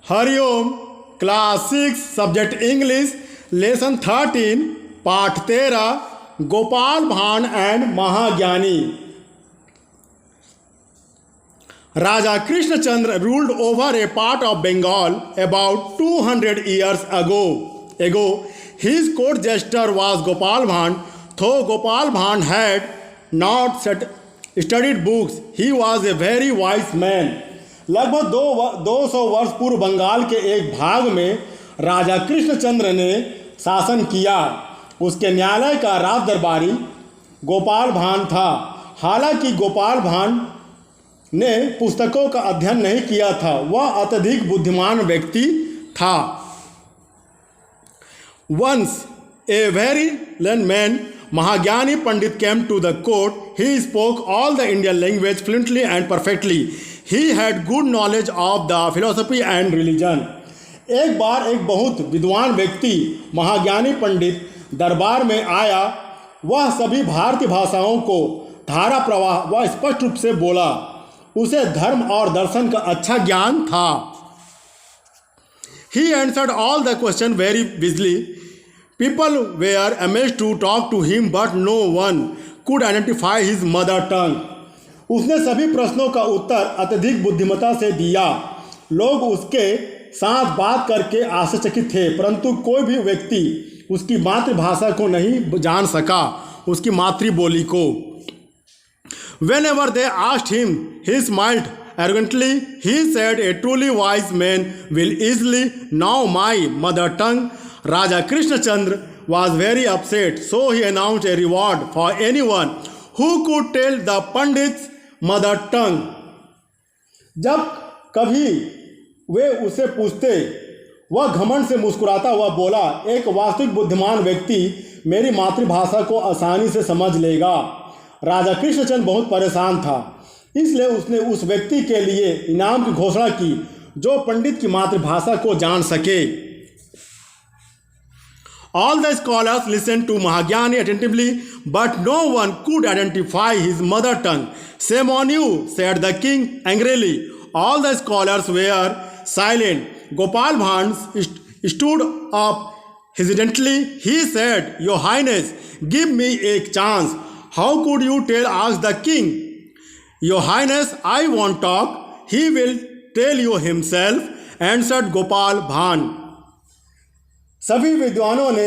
Hariom class 6 subject English lesson 13 पाठ 13 गोपाल भांड and महाज्ञानी। Raja Krishnachandra ruled over a part of Bengal about 200 years ago. His court jester was Gopal Bhand. Though Gopal Bhand had not studied books, he was a very wise man. लगभग 200 वर्ष पूर्व बंगाल के एक भाग में राजा कृष्णचंद्र ने शासन किया। उसके न्यायालय का राज दरबारी गोपाल भांड था। हालांकि गोपाल भांड ने पुस्तकों का अध्ययन नहीं किया था, वह अत्यधिक बुद्धिमान व्यक्ति था। Once a very learned man, Mahagyani Pandit, came to the court. He spoke all the Indian language fluently and perfectly. He had good knowledge of the philosophy and religion. एक बार एक बहुत विद्वान व्यक्ति महाज्ञानी पंडित दरबार में आया। वह सभी भारतीय भाषाओं को धारा प्रवाह व स्पष्ट रूप से बोला। उसे धर्म और दर्शन का अच्छा ज्ञान था। He answered all the questions very busily. People were amazed to talk to him, but no one could identify his mother tongue. उसने सभी प्रश्नों का उत्तर अत्यधिक बुद्धिमत्ता से दिया। लोग उसके साथ बात करके आश्चर्यचकित थे, परंतु कोई भी व्यक्ति उसकी मातृभाषा को नहीं जान सका, उसकी मातृबोली को। Whenever they asked him, he smiled arrogantly. He said, "A truly wise man will easily know my mother tongue." Raja Krishnachandra was very upset, so he announced a reward for anyone who could tell the Pandit's mother tongue. जब कभी वे उसे पूछते, वह घमंड से मुस्कुराता हुआ बोला, एक वास्तविक बुद्धिमान व्यक्ति मेरी मातृभाषा को आसानी से समझ लेगा। राजा कृष्णचंद्र बहुत परेशान था, इसलिए उसने उस व्यक्ति के लिए इनाम की घोषणा की जो पंडित की मातृभाषा को जान सके। All the scholars listened to Mahagyani attentively, but no one could identify his mother tongue. "Shame on you," said the king angrily. All the scholars were silent. Gopal Bhand stood up hesitantly. He said, "Your Highness, give me a chance." "How could you tell?" asked the king. "Your Highness, I won't talk. He will tell you himself," answered Gopal Bhand. सभी विद्वानों ने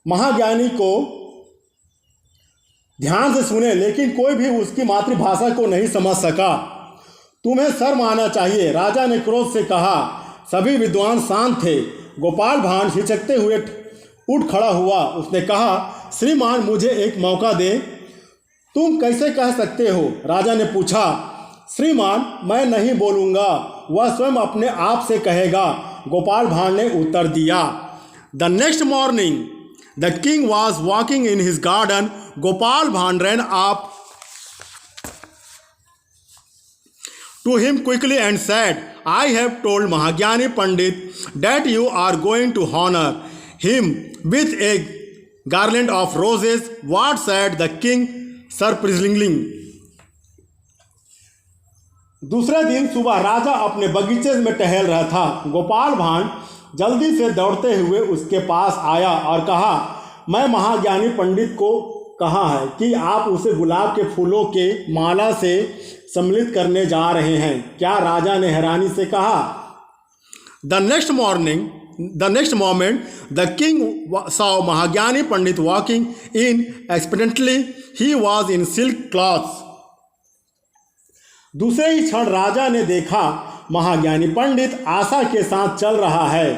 महाज्ञानी को ध्यान से सुने, लेकिन कोई भी उसकी मातृभाषा को नहीं समझ सका। तुम्हें शर्म आना चाहिए, राजा ने क्रोध से कहा। सभी विद्वान शांत थे। गोपाल भांड हिचकते हुए उठ खड़ा हुआ। उसने कहा, श्रीमान, मुझे एक मौका दे। तुम कैसे कह सकते हो? राजा ने पूछा। श्रीमान, मैं नहीं बोलूँगा, वह स्वयं अपने आप से कहेगा, गोपाल भांड ने उत्तर दिया। The next morning, the king was walking in his garden. Gopal Bhand ran up to him quickly and said, "I have told Mahagyani Pandit that you are going to honor him with a garland of roses." What said the king surprisingly? दूसरे दिन सुबह राजा अपने बगीचे में टहल रहा था। गोपाल भांड जल्दी से दौड़ते हुए उसके पास आया और कहा, मैं महाज्ञानी पंडित को कहा है कि आप उसे गुलाब के फूलों के माला से सम्मिलित करने जा रहे हैं। क्या? राजा ने हैरानी से कहा। The next moment, the king saw Mahagyani Pandit walking in expectantly. He was in silk cloths. दूसरे ही क्षण राजा ने देखा महाज्ञानी पंडित आशा के साथ चल रहा है।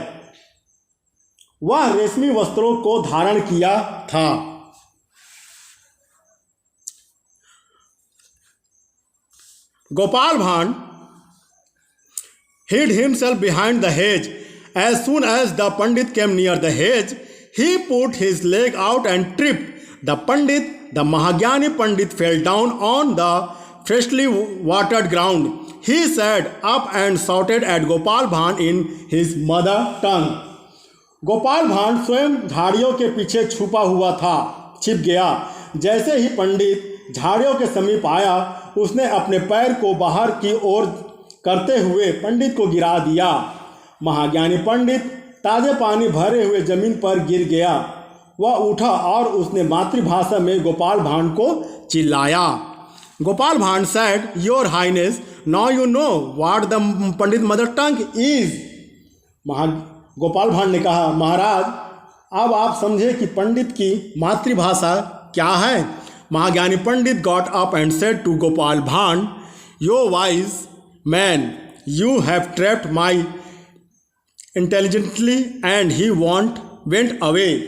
वह रेशमी वस्त्रों को धारण किया था। गोपाल भांड hid himself behind the hedge. As soon as the Pandit came near the hedge, he put his leg out and tripped. The Mahagyani Pandit fell down on the freshly watered ground. He sat up and shouted at Gopal Bhand in his mother tongue. Gopal भांड स्वयं झाड़ियों के पीछे छुपा हुआ था, छिप गया। जैसे ही पंडित झाड़ियों के समीप आया, उसने अपने पैर को बाहर की ओर करते हुए पंडित को गिरा दिया। महाज्ञानी पंडित ताजे पानी भरे हुए जमीन पर गिर गया। वह उठा और उसने मातृभाषा में गोपाल भांड को चिल्लाया। गोपाल भांड said, Your Highness, now you know what the Pandit mother tongue is. Gopal भांड ने कहा, महाराज अब आप समझे कि पंडित की मातृभाषा क्या है। महाज्ञानी पंडित got up and said to Gopal भांड, You wise man, you have trapped my intelligently and he went away.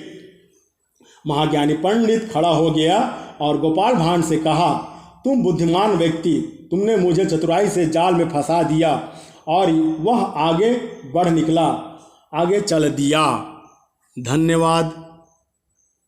महाज्ञानी पंडित खड़ा हो गया और गोपाल भांड से कहा, तुम बुद्धिमान व्यक्ति, तुमने मुझे चतुराई से जाल में फंसा दिया। और वह आगे बढ़ निकला, आगे चल दिया। धन्यवाद।